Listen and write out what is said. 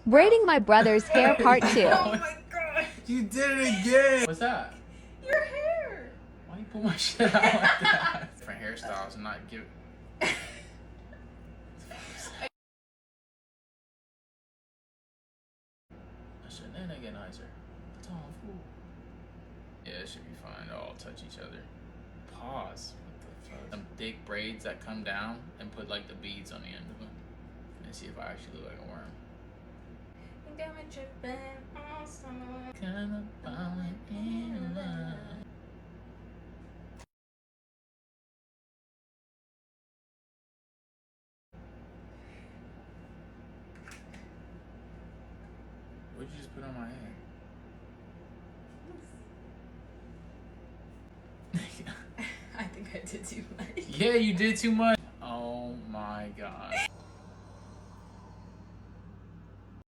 Braiding my brother's hair part 2. Oh my god! You did it again! What's that? Your hair! Why you pull my shit out like that? Different hairstyles and not give. That shit then they get nicer. That's all fool. Yeah, it should be fine. They'll all touch each other. Pause. What the fuck? Some thick braids that come down and put like the beads on the end of them. And see if I actually look like a worm. Got me tripping awesome. Kinda falling in love. What'd you just put on my head? I think I did too much. Yeah, you did too much.